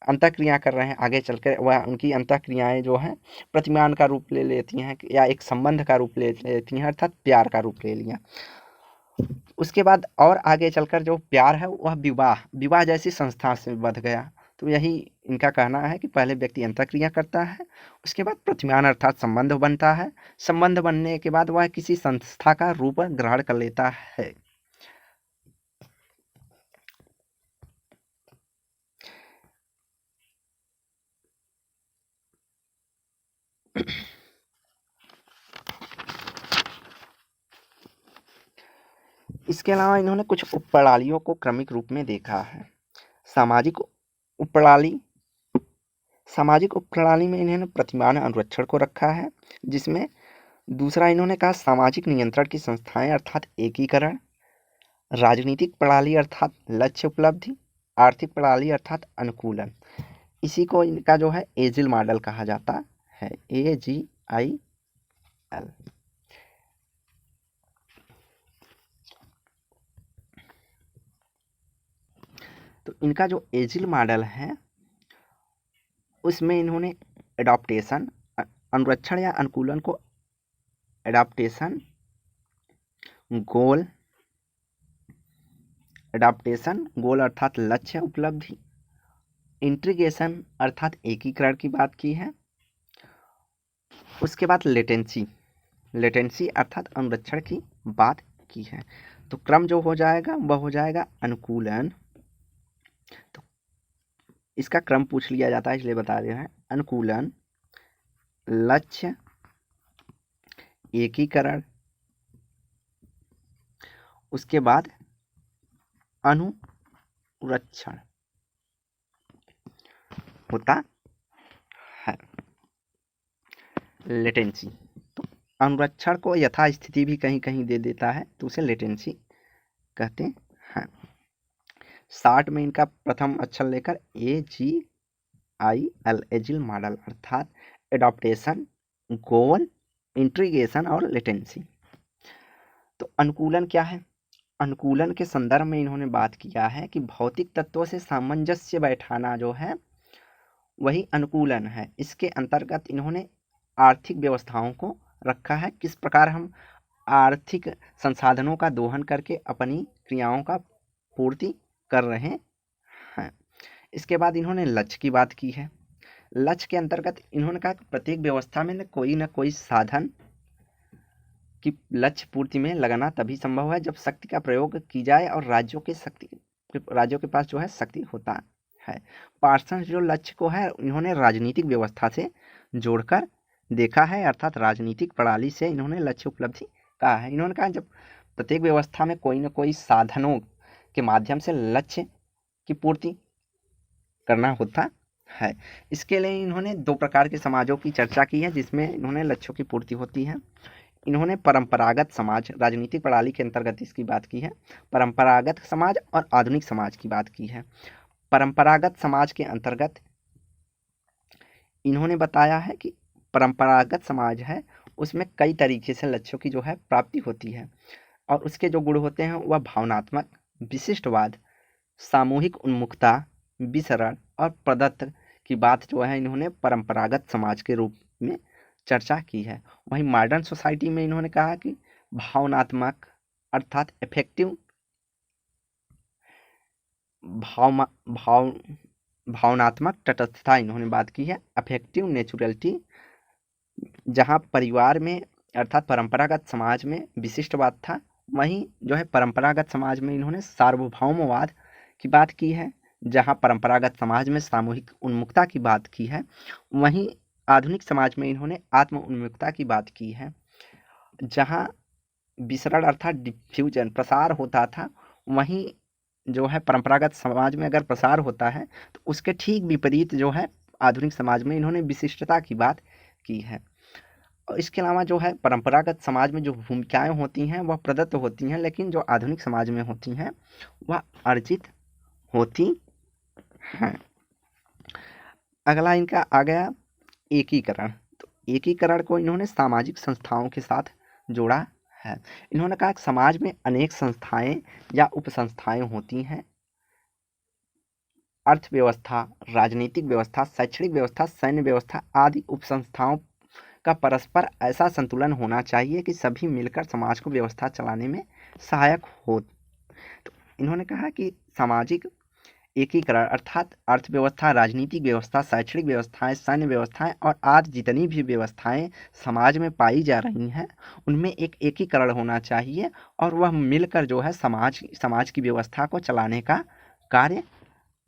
अंतःक्रिया कर रहे हैं। आगे चलकर वह उनकी अंतःक्रियाएं जो हैं प्रतिमान का रूप ले लेती हैं या एक संबंध का रूप ले लेती हैं, अर्थात प्यार का रूप ले लिया। उसके बाद और आगे चलकर जो प्यार है वह विवाह जैसी संस्था से बढ़ गया। तो यही इनका कहना है कि पहले व्यक्ति अंतःक्रिया करता है, उसके बाद प्रतिमान अर्थात संबंध बनता है, संबंध बनने के बाद वह किसी संस्था का रूप ग्रहण कर लेता है। इसके अलावा इन्होंने कुछ उपप्रणालियों को क्रमिक रूप में देखा है। सामाजिक उपप्रणाली में इन्होंने प्रतिमान अनुरक्षण को रखा है, जिसमें दूसरा इन्होंने कहा सामाजिक नियंत्रण की संस्थाएं अर्थात एकीकरण, राजनीतिक प्रणाली अर्थात लक्ष्य उपलब्धि, आर्थिक प्रणाली अर्थात अनुकूलन। इसी को इनका जो है एजिल मॉडल कहा जाता है, AGIL। तो इनका जो एजिल मॉडल है उसमें इन्होंने एडॉप्टेशन, अनुरक्षण या अनुकूलन को एडॉप्टेशन, गोल अर्थात लक्ष्य उपलब्धि, इंटीग्रेशन अर्थात एकीकरण की बात की है। उसके बाद लेटेंसी अर्थात अनुरक्षण की बात की है। तो क्रम जो हो जाएगा वह हो जाएगा अनुकूलन। तो इसका क्रम पूछ लिया जाता है, इसलिए बता रहे हैं। अनुकूलन, लक्ष्य, एकीकरण, उसके बाद अनुरक्षण होता है। लेटेंसी, तो अनुरक्षण को यथास्थिति भी कहीं कहीं दे देता है, तो उसे लेटेंसी कहते हैं। शार्ट में इनका प्रथम अक्षर लेकर AGIL, एजिल मॉडल अर्थात एडॉप्टेशन, गोल, इंटीग्रेशन और लेटेंसी। तो अनुकूलन क्या है? अनुकूलन के संदर्भ में इन्होंने बात किया है कि भौतिक तत्वों से सामंजस्य बैठाना जो है वही अनुकूलन है। इसके अंतर्गत इन्होंने आर्थिक व्यवस्थाओं को रखा है, किस प्रकार हम आर्थिक संसाधनों का दोहन करके अपनी क्रियाओं का पूर्ति कर रहे हैं। इसके बाद इन्होंने लक्ष्य की बात की है। लक्ष्य के अंतर्गत इन्होंने कहा कि प्रत्येक व्यवस्था में न कोई साधन की लक्ष्य पूर्ति में लगाना तभी संभव है जब शक्ति का प्रयोग की जाए और राज्यों के पास जो है शक्ति होता है। पार्सन जो लक्ष्य को है इन्होंने राजनीतिक व्यवस्था से जोड़कर देखा है, अर्थात राजनीतिक प्रणाली से इन्होंने लक्ष्य उपलब्धि कहा है। इन्होंने कहा जब प्रत्येक व्यवस्था में कोई न कोई साधनों के माध्यम से लक्ष्य की पूर्ति करना होता है। इसके लिए इन्होंने दो प्रकार के समाजों की चर्चा की है जिसमें इन्होंने लक्ष्यों की पूर्ति होती है। इन्होंने परंपरागत समाज, राजनीतिक प्रणाली के अंतर्गत इसकी बात की है, परंपरागत समाज और आधुनिक समाज की बात की है। परंपरागत समाज के अंतर्गत इन्होंने बताया है कि परंपरागत समाज है उसमें कई तरीके से लक्ष्यों की जो है प्राप्ति होती है और उसके जो गुण होते हैं वह भावनात्मक, विशिष्टवाद, सामूहिक उन्मुखता, विसरण और प्रदत्त की बात जो है इन्होंने परंपरागत समाज के रूप में चर्चा की है। वहीं मॉडर्न सोसाइटी में इन्होंने कहा कि भावनात्मक अर्थात इफेक्टिव भावनात्मक तटस्थता इन्होंने बात की है, अफेक्टिव नेचुरलिटी, जहाँ परिवार में अर्थात परंपरागत समाज में विशिष्टवाद था, वहीं जो है परंपरागत समाज में इन्होंने सार्वभौमवाद की बात की है। जहाँ परंपरागत समाज में सामूहिक उन्मुखता की बात की है, वहीं आधुनिक समाज में इन्होंने आत्म उन्मुखता की बात की है। जहाँ विसरण अर्थात डिफ्यूजन प्रसार होता था, वहीं जो है परंपरागत समाज में अगर प्रसार होता है तो उसके ठीक विपरीत जो है आधुनिक समाज में इन्होंने विशिष्टता की बात की है। और इसके अलावा जो है परंपरागत समाज में जो भूमिकाएं होती हैं वह प्रदत्त होती हैं, लेकिन जो आधुनिक समाज में होती हैं वह अर्जित होती हैं। अगला इनका आ गया एकीकरण। तो एकीकरण को इन्होंने सामाजिक संस्थाओं के साथ जोड़ा है। इन्होंने कहा कि समाज में अनेक संस्थाएं या उपसंस्थाएं होती हैं। अर्थव्यवस्था, राजनीतिक व्यवस्था, शैक्षणिक व्यवस्था, सैन्य व्यवस्था आदि उपसंस्थाओं का परस्पर ऐसा संतुलन होना चाहिए कि सभी मिलकर समाज को व्यवस्था चलाने में सहायक हो। तो इन्होंने कहा कि सामाजिक एकीकरण अर्थात अर्थव्यवस्था, राजनीतिक व्यवस्था, शैक्षणिक व्यवस्थाएं, सैन्य व्यवस्थाएं और आज जितनी भी व्यवस्थाएं समाज में पाई जा रही हैं उनमें एक एकीकरण होना चाहिए और वह मिलकर जो है समाज की व्यवस्था को चलाने का कार्य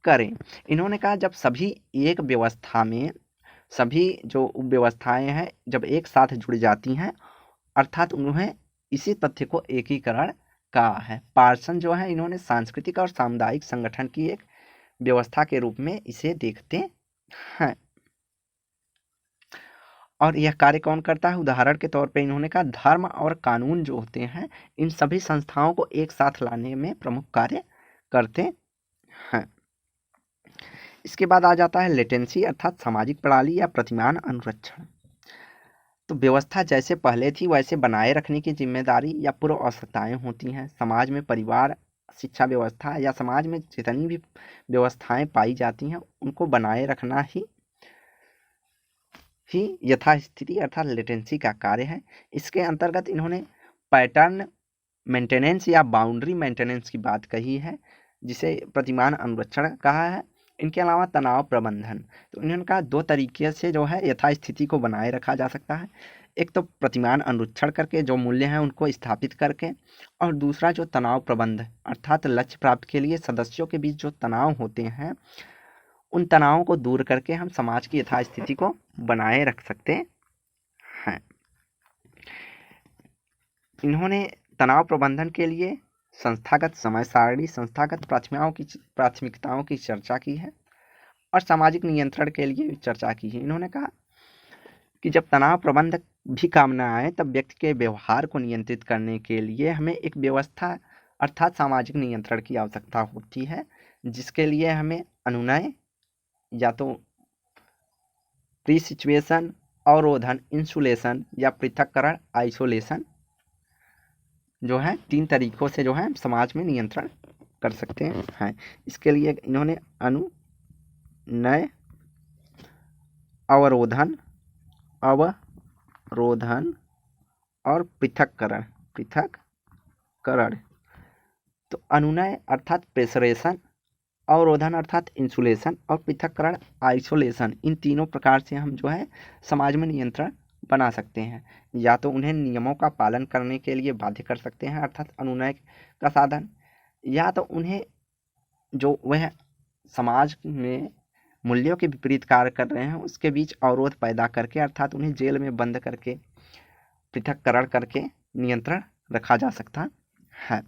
करें। इन्होंने कहा जब सभी एक व्यवस्था में सभी जो व्यवस्थाएं हैं जब एक साथ जुड़ जाती हैं अर्थात उन्हें इसी तथ्य को एकीकरण कहा है। पार्सन जो है इन्होंने सांस्कृतिक और सामुदायिक संगठन की एक व्यवस्था के रूप में इसे देखते हैं। और यह कार्य कौन करता है? उदाहरण के तौर पे इन्होंने कहा धर्म और कानून जो होते हैं इन सभी संस्थाओं को एक साथ लाने में प्रमुख कार्य करते हैं। इसके बाद आ जाता है लेटेंसी अर्थात सामाजिक प्रणाली या प्रतिमान अनुरक्षण। तो व्यवस्था जैसे पहले थी वैसे बनाए रखने की जिम्मेदारी या पूर्व आवश्यकताएं होती हैं। समाज में परिवार, शिक्षा व्यवस्था या समाज में जितनी भी व्यवस्थाएं पाई जाती हैं उनको बनाए रखना ही यथास्थिति अर्थात लेटेंसी का कार्य है। इसके अंतर्गत इन्होंने पैटर्न मेंटेनेंस या बाउंड्री मेंटेनेंस की बात कही है जिसे प्रतिमान अनुरक्षण कहा है। इनके अलावा तनाव प्रबंधन, तो इन्होंने कहा दो तरीके से जो है यथास्थिति को बनाए रखा जा सकता है। एक तो प्रतिमान अनुरक्षण करके जो मूल्य हैं उनको स्थापित करके, और दूसरा जो तनाव प्रबंध अर्थात लक्ष्य प्राप्त के लिए सदस्यों के बीच जो तनाव होते हैं उन तनावों को दूर करके हम समाज की यथास्थिति को बनाए रख सकते हैं। इन्होंने तनाव प्रबंधन के लिए संस्थागत समय सारणी, संस्थागत प्राथमिकताओं की चर्चा की है और सामाजिक नियंत्रण के लिए चर्चा की है। इन्होंने कहा कि जब तनाव प्रबंधन भी काम न आए तब व्यक्ति के व्यवहार को नियंत्रित करने के लिए हमें एक व्यवस्था अर्थात सामाजिक नियंत्रण की आवश्यकता होती है, जिसके लिए हमें अनुनय या तो प्री सिचुएशन, अवरोधन, इंसुलेशन या पृथक्करण आइसोलेशन जो है 3 तरीकों से जो है समाज में नियंत्रण कर सकते हैं। इसके लिए इन्होंने अनुनय, अवरोधन और पृथक्करण। तो अनुनय अर्थात प्रेशरेशन अवरोधन अर्थात इंसुलेशन और पृथक्करण आइसोलेशन, इन तीनों प्रकार से हम जो है समाज में नियंत्रण बना सकते हैं। या तो उन्हें नियमों का पालन करने के लिए बाध्य कर सकते हैं अर्थात अनुनय का साधन, या तो उन्हें जो वह समाज में मूल्यों के विपरीत कार्य कर रहे हैं उसके बीच अवरोध पैदा करके अर्थात उन्हें जेल में बंद करके पृथक्करण करके नियंत्रण रखा जा सकता है।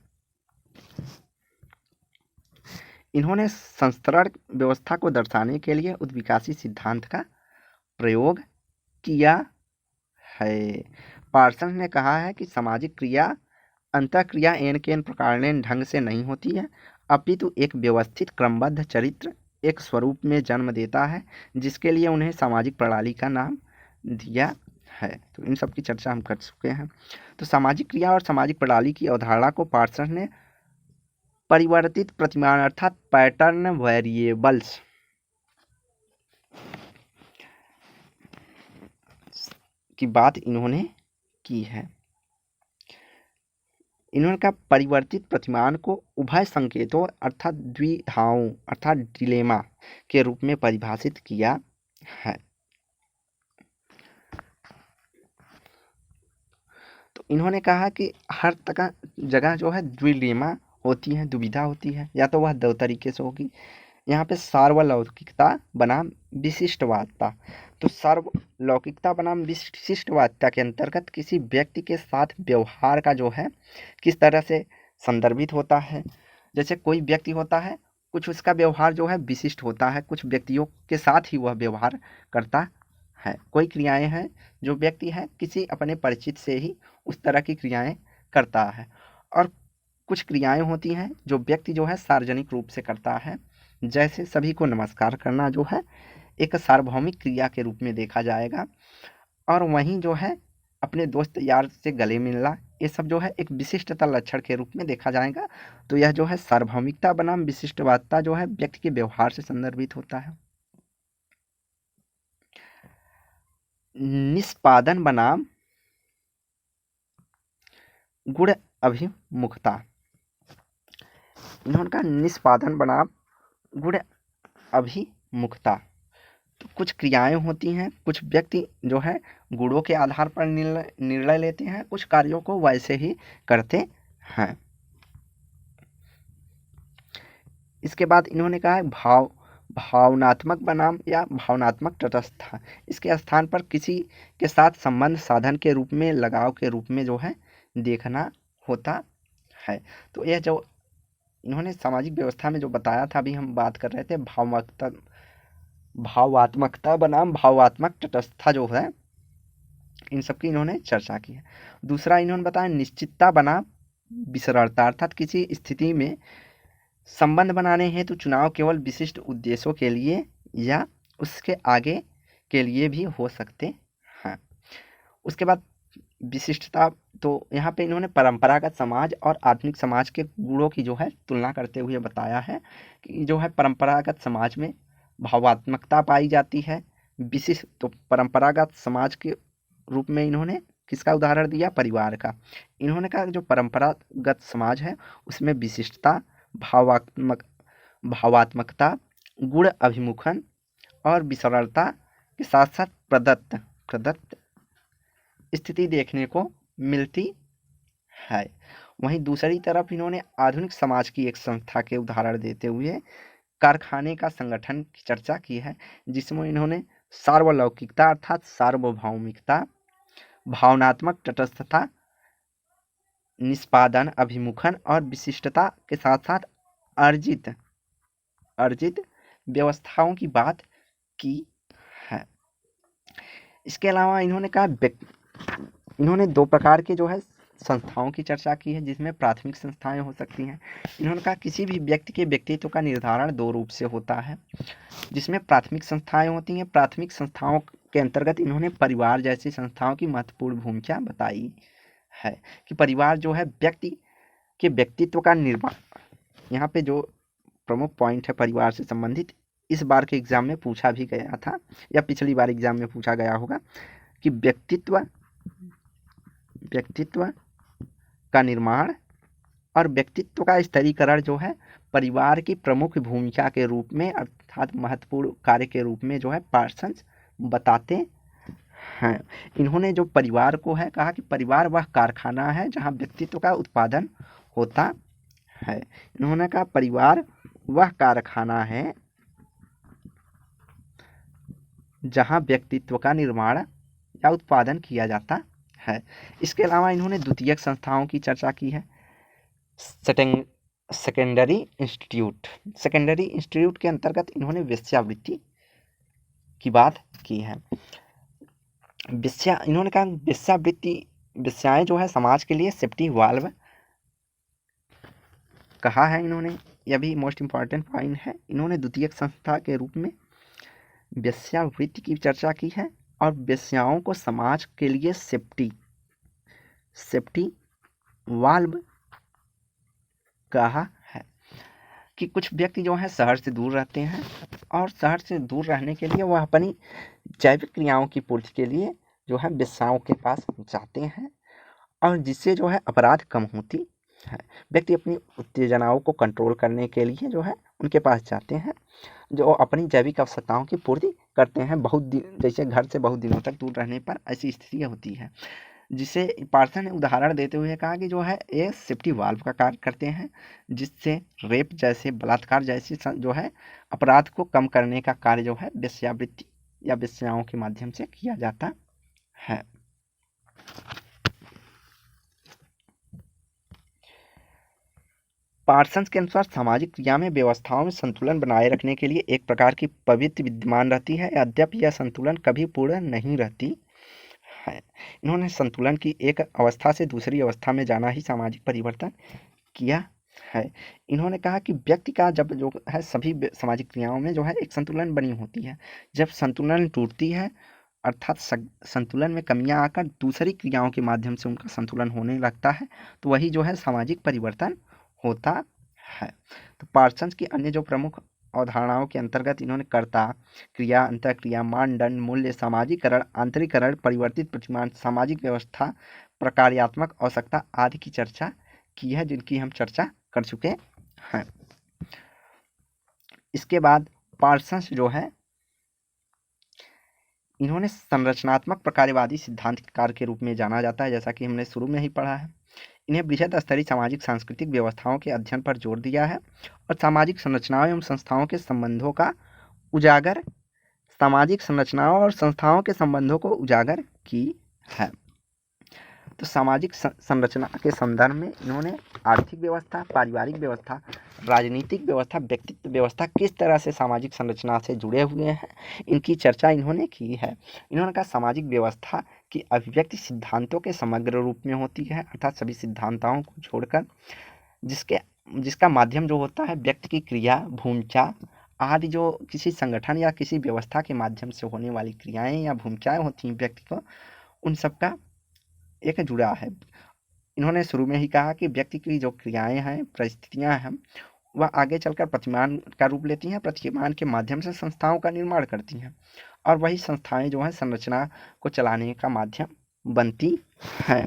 इन्होंने संस्तरण व्यवस्था को दर्शाने के लिए उद्विकासी सिद्धांत का प्रयोग किया है। पार्सन ने कहा है कि सामाजिक क्रिया अंतःक्रिया एन के एन प्रकार ढंग से नहीं होती है, अपितु एक व्यवस्थित क्रमबद्ध चरित्र एक स्वरूप में जन्म देता है जिसके लिए उन्हें सामाजिक प्रणाली का नाम दिया है। तो इन सब की चर्चा हम कर चुके हैं। तो सामाजिक क्रिया और सामाजिक प्रणाली की अवधारणा को पार्सन ने परिवर्तित प्रतिमान अर्थात पैटर्न वेरिएबल्स की बात इन्होंने की है। इन्होंने कहा परिवर्तित प्रतिमान को उभय संकेतों अर्थात द्विधाओं अर्थात डिलेमा के रूप में परिभाषित किया है। तो इन्होंने कहा कि हर जगह जो है द्विलेमा होती है, दुविधा होती है, या तो वह दो तरीके से होगी। यहाँ पे सार्वलौकिकता बनाम विशिष्टवादिता। तो सार्वलौकिकता बनाम विशिष्टवादिता के अंतर्गत किसी व्यक्ति के साथ व्यवहार का जो है किस तरह से संदर्भित होता है। जैसे कोई व्यक्ति होता है, कुछ उसका व्यवहार जो है विशिष्ट होता है, कुछ व्यक्तियों के साथ ही वह व्यवहार करता है। कोई क्रियाएं हैं जो व्यक्ति है किसी अपने परिचित से ही उस तरह की क्रियाएं करता है, और कुछ क्रियाएं होती हैं जो व्यक्ति जो है सार्वजनिक रूप से करता है। जैसे सभी को नमस्कार करना जो है एक सार्वभौमिक क्रिया के रूप में देखा जाएगा, और वहीं जो है अपने दोस्त यार से गले मिलना, ये सब जो है एक विशिष्टता लक्षण के रूप में देखा जाएगा। तो यह जो है सार्वभौमिकता बनाम विशिष्टवादिता जो है व्यक्ति के व्यवहार से संदर्भित होता है। निष्पादन बनाम गुण अभिमुखता। इन्होंने कहा निष्पादन बनाम गुण अभिमुखता। तो कुछ क्रियाएं होती हैं, कुछ व्यक्ति जो है गुणों के आधार पर निर्णय लेते हैं, कुछ कार्यों को वैसे ही करते हैं। इसके बाद इन्होंने कहा भावनात्मक बनाम या भावनात्मक तटस्थता। इसके स्थान पर किसी के साथ संबंध साधन के रूप में, लगाव के रूप में जो है देखना होता है। तो यह जो इन्होंने सामाजिक व्यवस्था में जो बताया था, अभी हम बात कर रहे थे भावात्मकता बनाम भावात्मक तटस्थता जो है, इन सब की इन्होंने चर्चा की है। दूसरा इन्होंने बताया निश्चितता बनाम विसरणता, अर्थात किसी स्थिति में संबंध बनाने हेतु चुनाव केवल विशिष्ट उद्देश्यों के लिए या उसके आगे के लिए भी हो सकते हैं। उसके बाद विशिष्टता, तो यहाँ पे इन्होंने परंपरागत समाज और आधुनिक समाज के गुणों की जो है तुलना करते हुए बताया है कि जो है परंपरागत समाज में भावात्मकता पाई जाती है, विशिष्ट। तो परंपरागत समाज के रूप में इन्होंने किसका उदाहरण दिया? परिवार का। इन्होंने कहा जो परंपरागत समाज है उसमें विशिष्टता, भावात्मकता, गुण अभिमुखन और विसरलता के साथ साथ प्रदत्त स्थिति देखने को मिलती है। वहीं दूसरी तरफ इन्होंने आधुनिक समाज की एक संस्था के उदाहरण देते हुए कारखाने का संगठन की चर्चा की है, जिसमें इन्होंने सार्वलौकिकता अर्थात सार्वभौमिकता, भावनात्मक तटस्थता, निष्पादन अभिमुखन और विशिष्टता के साथ साथ अर्जित व्यवस्थाओं की बात की है। इसके अलावा इन्होंने कहा इन्होंने दो प्रकार के जो है संस्थाओं की चर्चा की है, जिसमें प्राथमिक संस्थाएं हो सकती हैं। इन्होंने कहा किसी भी व्यक्ति के व्यक्तित्व का निर्धारण दो रूप से होता है, जिसमें प्राथमिक संस्थाएं होती हैं। प्राथमिक संस्थाओं के अंतर्गत इन्होंने परिवार जैसी संस्थाओं की महत्वपूर्ण भूमिका बताई है कि परिवार जो है व्यक्ति के व्यक्तित्व का निर्माण, यहाँ पे जो प्रमुख पॉइंट है परिवार से संबंधित, इस बार के एग्जाम में पूछा भी गया था या पिछली बार एग्जाम में पूछा गया होगा कि व्यक्तित्व का निर्माण और व्यक्तित्व का स्तरीकरण जो है परिवार की प्रमुख भूमिका के रूप में अर्थात महत्वपूर्ण कार्य के रूप में जो है पार्सन्स बताते हैं। इन्होंने जो परिवार को है कहा कि परिवार वह कारखाना है जहाँ व्यक्तित्व का उत्पादन होता है। इन्होंने कहा परिवार वह कारखाना है जहाँ व्यक्तित्व का निर्माण या उत्पादन किया जाता है। इसके अलावा इन्होंने द्वितीयक संस्थाओं की चर्चा की है। सेकेंडरी इंस्टीट्यूट के अंतर्गत इन्होंने वेश्यावृत्ति की बात की है। इन्होंने कहा वेश्याएं जो है समाज के लिए सेफ्टी वाल्व कहा है इन्होंने, यह भी मोस्ट इम्पॉर्टेंट पॉइंट है। इन्होंने द्वितीयक संस्था के रूप में वेश्यावृत्ति की चर्चा की है और वेश्याओं को समाज के लिए सेफ्टी वाल्व कहा है कि कुछ व्यक्ति जो है शहर से दूर रहते हैं और शहर से दूर रहने के लिए वह अपनी जैविक क्रियाओं की पूर्ति के लिए जो है वेश्याओं के पास जाते हैं और जिससे जो है अपराध कम होती है। व्यक्ति अपनी उत्तेजनाओं को कंट्रोल करने के लिए जो है उनके पास जाते हैं जो अपनी जैविक आवश्यकताओं की पूर्ति करते हैं। जैसे घर से बहुत दिनों तक दूर रहने पर ऐसी स्थिति होती है, जिसे पार्सन ने उदाहरण देते हुए कहा कि जो है ये सेफ्टी वाल्व का कार्य करते हैं, जिससे रेप जैसे बलात्कार जैसी जो है अपराध को कम करने का कार्य जो है वेश्यावृत्ति या वेश्याओं के माध्यम से किया जाता है। पार्सन्स के अनुसार सामाजिक क्रिया में व्यवस्थाओं में संतुलन बनाए रखने के लिए एक प्रकार की प्रवृत्ति विद्यमान रहती है, यद्यपि यह संतुलन कभी पूर्ण नहीं रहती है। इन्होंने संतुलन की एक अवस्था से दूसरी अवस्था में जाना ही सामाजिक परिवर्तन किया है। इन्होंने कहा कि व्यक्ति का जब जो है सभी सामाजिक क्रियाओं में जो है एक संतुलन बनी होती है, जब संतुलन टूटती है अर्थात संतुलन में कमियां आकर दूसरी क्रियाओं के माध्यम से उनका संतुलन होने लगता है, तो वही जो है सामाजिक परिवर्तन होता है। तो पार्सन्स की अन्य जो प्रमुख अवधारणाओं के अंतर्गत इन्होंने कर्ता, क्रिया, अंतःक्रिया, मानदंड, मूल्य, सामाजिकरण, आंतरिकरण, परिवर्तित प्रतिमान, सामाजिक व्यवस्था, प्रकार्यात्मक आवश्यकता आदि की चर्चा की है, जिनकी हम चर्चा कर चुके हैं। इसके बाद पार्सन्स जो है इन्होंने संरचनात्मक प्रकारवादी सिद्धांतकार के रूप में जाना जाता है, जैसा कि हमने शुरू में ही पढ़ा है। इन्हें बृहद स्तरीय सामाजिक सांस्कृतिक व्यवस्थाओं के अध्ययन पर जोर दिया है और सामाजिक संरचनाओं एवं संस्थाओं के संबंधों का उजागर सामाजिक संरचनाओं और संस्थाओं के संबंधों को उजागर की है। तो सामाजिक संरचना के संदर्भ में इन्होंने आर्थिक व्यवस्था, पारिवारिक व्यवस्था, राजनीतिक व्यवस्था, व्यक्तित्व व्यवस्था किस तरह से सामाजिक संरचना से जुड़े हुए हैं, इनकी चर्चा इन्होंने की है। इन्होंने कहा सामाजिक व्यवस्था की अभिव्यक्ति सिद्धांतों के समग्र रूप में होती है, अर्थात सभी सिद्धांतों को छोड़कर जिसका माध्यम जो होता है व्यक्ति की क्रिया, भूमिका आदि जो किसी संगठन या किसी व्यवस्था के माध्यम से होने वाली क्रियाएं या भूमिकाएं होती हैं व्यक्ति को, उन सबका एक जुड़ा है। इन्होंने शुरू में ही कहा कि व्यक्ति की जो क्रियाएं हैं, परिस्थितियां हैं, वह आगे चलकर प्रतिमान का रूप लेती हैं, प्रतिमान के माध्यम से संस्थाओं का निर्माण करती हैं और वही संस्थाएं जो है संरचना को चलाने का माध्यम बनती हैं।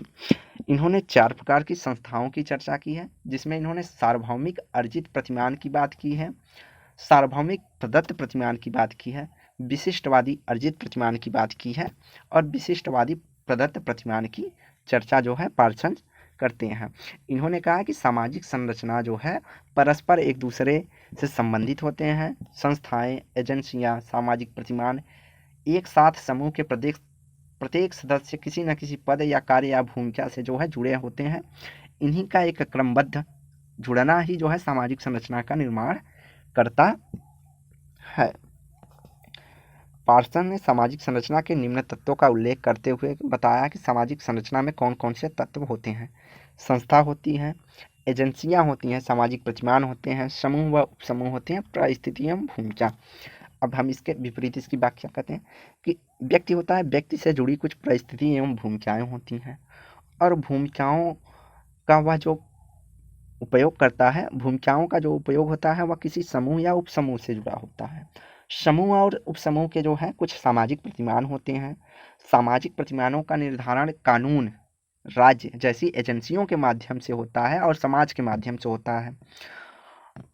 इन्होंने 4 प्रकार की संस्थाओं की चर्चा की है, जिसमें इन्होंने सार्वभौमिक अर्जित प्रतिमान की बात की है, सार्वभौमिक प्रदत्त प्रतिमान की बात की है, विशिष्टवादी अर्जित प्रतिमान की बात की है और विशिष्टवादी प्रदत्त प्रतिमान की चर्चा जो है पार्सन्स करते हैं। इन्होंने कहा कि सामाजिक संरचना जो है परस्पर एक दूसरे से संबंधित होते हैं। संस्थाएं, एजेंसियां, सामाजिक प्रतिमान एक साथ समूह के प्रत्येक सदस्य किसी न किसी पद या कार्य या भूमिका से जो है जुड़े होते हैं। इन्हीं का एक क्रमबद्ध जुड़ना ही जो है सामाजिक संरचना का निर्माण करता है। पार्सन ने सामाजिक संरचना के निम्न तत्वों का उल्लेख करते हुए बताया कि सामाजिक संरचना में कौन कौन से तत्व होते हैं। संस्था होती है, एजेंसियां होती हैं, सामाजिक प्रतिमान होते हैं, समूह व उपसमूह होते हैं, परिस्थिति एवं भूमिका। अब हम इसके विपरीत इसकी व्याख्या करते हैं कि व्यक्ति होता है, व्यक्ति से जुड़ी कुछ परिस्थिति एवं भूमिकाएं होती हैं और भूमिकाओं का वह जो उपयोग करता है, भूमिकाओं का जो उपयोग होता है वह किसी समूह या उपसमूह से जुड़ा होता है। समूह और उपसमूह के जो है कुछ सामाजिक प्रतिमान होते हैं। सामाजिक प्रतिमानों का निर्धारण कानून, राज्य जैसी एजेंसियों के माध्यम से होता है और समाज के माध्यम से होता है।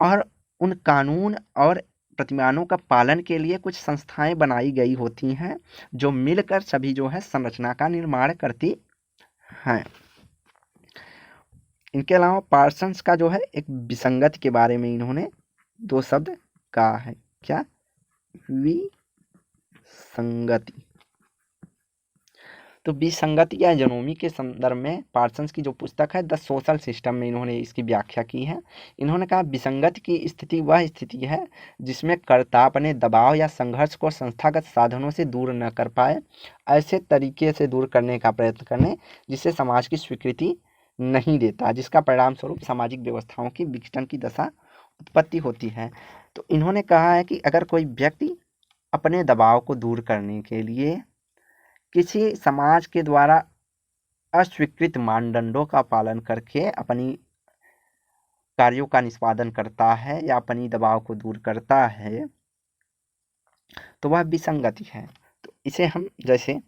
और उन कानून और प्रतिमानों का पालन के लिए कुछ संस्थाएं बनाई गई होती हैं जो मिलकर सभी जो है संरचना का निर्माण करती हैं। इनके अलावा पार्सन्स का जो है एक विसंगति के बारे में इन्होंने 2 शब्द कहा है। क्या? विसंगति। तो विसंगति या जनोमी के संदर्भ में पार्सन्स की जो पुस्तक है द सोशल सिस्टम में इन्होंने इसकी व्याख्या की है। इन्होंने कहा विसंगति की स्थिति वह स्थिति है जिसमें कर्ता अपने दबाव या संघर्ष को संस्थागत साधनों से दूर न कर पाए, ऐसे तरीके से दूर करने का प्रयत्न करने जिससे समाज की स्वीकृति नहीं देता, जिसका परिणाम स्वरूप सामाजिक व्यवस्थाओं की विघटन की दशा उत्पत्ति होती है। तो इन्होंने कहा है कि अगर कोई व्यक्ति अपने दबाव को दूर करने के लिए किसी समाज के द्वारा अस्वीकृत मानदंडों का पालन करके अपनी कार्यों का निष्पादन करता है या अपनी दबाव को दूर करता है तो वह विसंगति है। तो इसे हम जैसे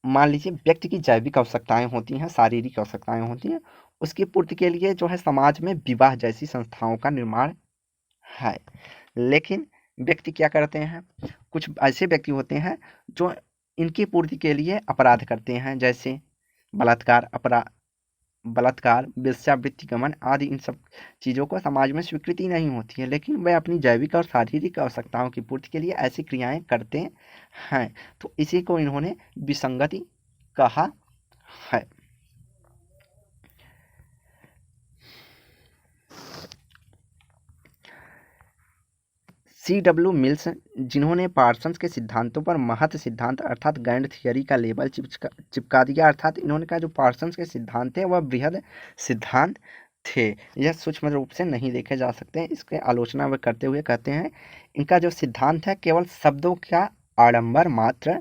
मान लीजिए व्यक्ति की जैविक आवश्यकताएं होती हैं, शारीरिक आवश्यकताएं होती हैं, उसकी पूर्ति के लिए जो है समाज में विवाह जैसी संस्थाओं का निर्माण है। लेकिन व्यक्ति क्या करते हैं, कुछ ऐसे व्यक्ति होते हैं जो इनकी पूर्ति के लिए अपराध करते हैं, जैसे बलात्कार, वेश्यावृत्ति, गमन आदि। इन सब चीज़ों को समाज में स्वीकृति नहीं होती है, लेकिन वे अपनी जैविक और शारीरिक आवश्यकताओं की पूर्ति के लिए ऐसी क्रियाएं करते हैं। तो इसी को इन्होंने विसंगति कहा है। C.W. मिल्स, जिन्होंने पार्सन्स के सिद्धांतों पर महत्व सिद्धांत अर्थात ग्रैंड थियरी का लेबल चिपका दिया, अर्थात इन्होंने कहा जो पार्सन्स के सिद्धांत थे वह बृहद सिद्धांत थे, यह सूक्ष्म रूप से नहीं देखे जा सकते। इसके आलोचना वे करते हुए कहते हैं इनका जो सिद्धांत है केवल शब्दों का आडंबर मात्र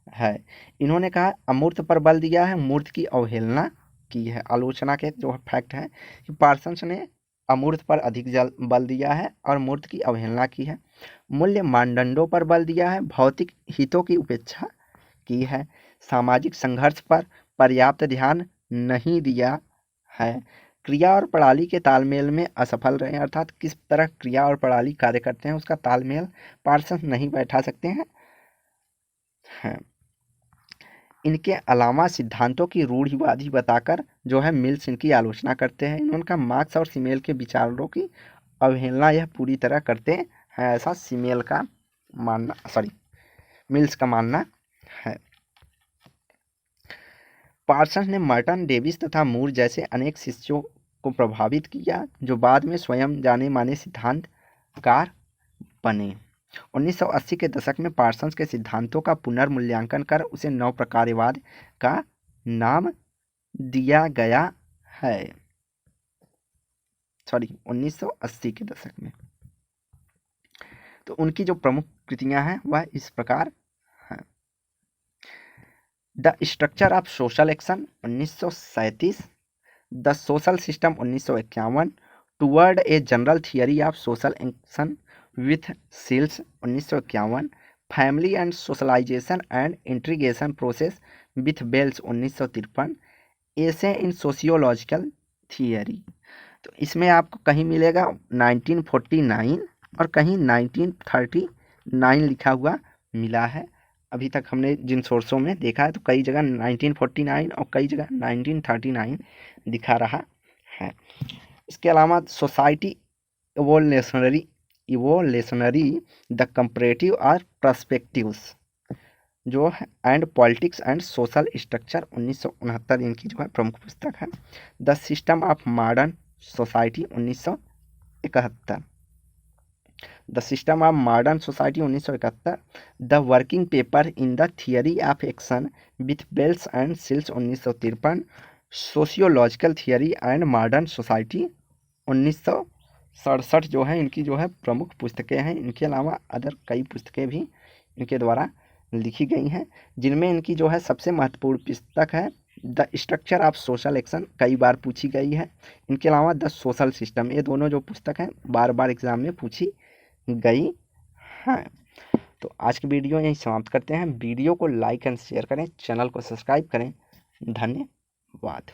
है। इन्होंने कहा अमूर्त पर बल दिया है, मूर्त की अवहेलना की है। आलोचना के जो फैक्ट है कि पार्सन्स ने अमूर्त पर अधिक बल दिया है और मूर्त की अवहेलना की है। मूल्य मानदंडों पर बल दिया है, भौतिक हितों की उपेक्षा की है। सामाजिक संघर्ष पर पर्याप्त ध्यान नहीं दिया है। क्रिया और प्रणाली के तालमेल में असफल रहे, अर्थात किस तरह क्रिया और प्रणाली कार्य करते हैं उसका तालमेल पार्सन्स नहीं बैठा सकते हैं। इनके अलावा सिद्धांतों की रूढ़िवादी बताकर जो है मिल्स इनकी आलोचना करते हैं। इनका मार्क्स और सीमेल के विचारों की अवहेलना यह पूरी तरह करते हैं, ऐसा मिल्स का मानना है। पार्सन्स ने मर्टन, डेविस तथा मूर जैसे अनेक शिष्यों को प्रभावित किया जो बाद में स्वयं जाने माने सिद्धांतकार बने। 1980 के दशक में पार्सन्स के सिद्धांतों का पुनर्मूल्यांकन कर उसे नवप्रकारवाद का नाम दिया गया है। 1980 के दशक में। तो उनकी जो प्रमुख कृतियां हैं वह इस प्रकार हैं। The structure of social action 1937, the social system 1951, toward a general theory of social action with Shils 1951, family and socialization and integration process with Bales 1953, essay in sociological theory. तो इसमें आपको कहीं मिलेगा 1949 और कहीं 1939 लिखा हुआ मिला है। अभी तक हमने जिन सोर्सों में देखा है तो कई जगह 1949 और कई जगह 1939 दिखा रहा है। इसके अलावा सोसाइटी इवोल्यूशनरी द कंपैरेटिव और पर्सपेक्टिव्स जो है and politics and social structure 1969 इनकी जो है प्रमुख पुस्तक है। The system of modern society 1971, the system of modern society 1971, the working paper in the theory of action with Bales and Shils 1953, sociological theory and modern society 1967 जो है इनकी जो है प्रमुख पुस्तकें हैं। इनके अलावा अदर कई पुस्तकें भी इनके द्वारा लिखी गई हैं, जिनमें इनकी जो है सबसे महत्वपूर्ण पुस्तक है the structure of social action, कई बार पूछी गई है। इनके अलावा द सोशल सिस्टम, ये दोनों जो पुस्तक हैं बार बार एग्जाम में पूछी गई हैं। तो आज की वीडियो यहीं समाप्त करते हैं। वीडियो को लाइक एंड शेयर करें, चैनल को सब्सक्राइब करें। धन्यवाद।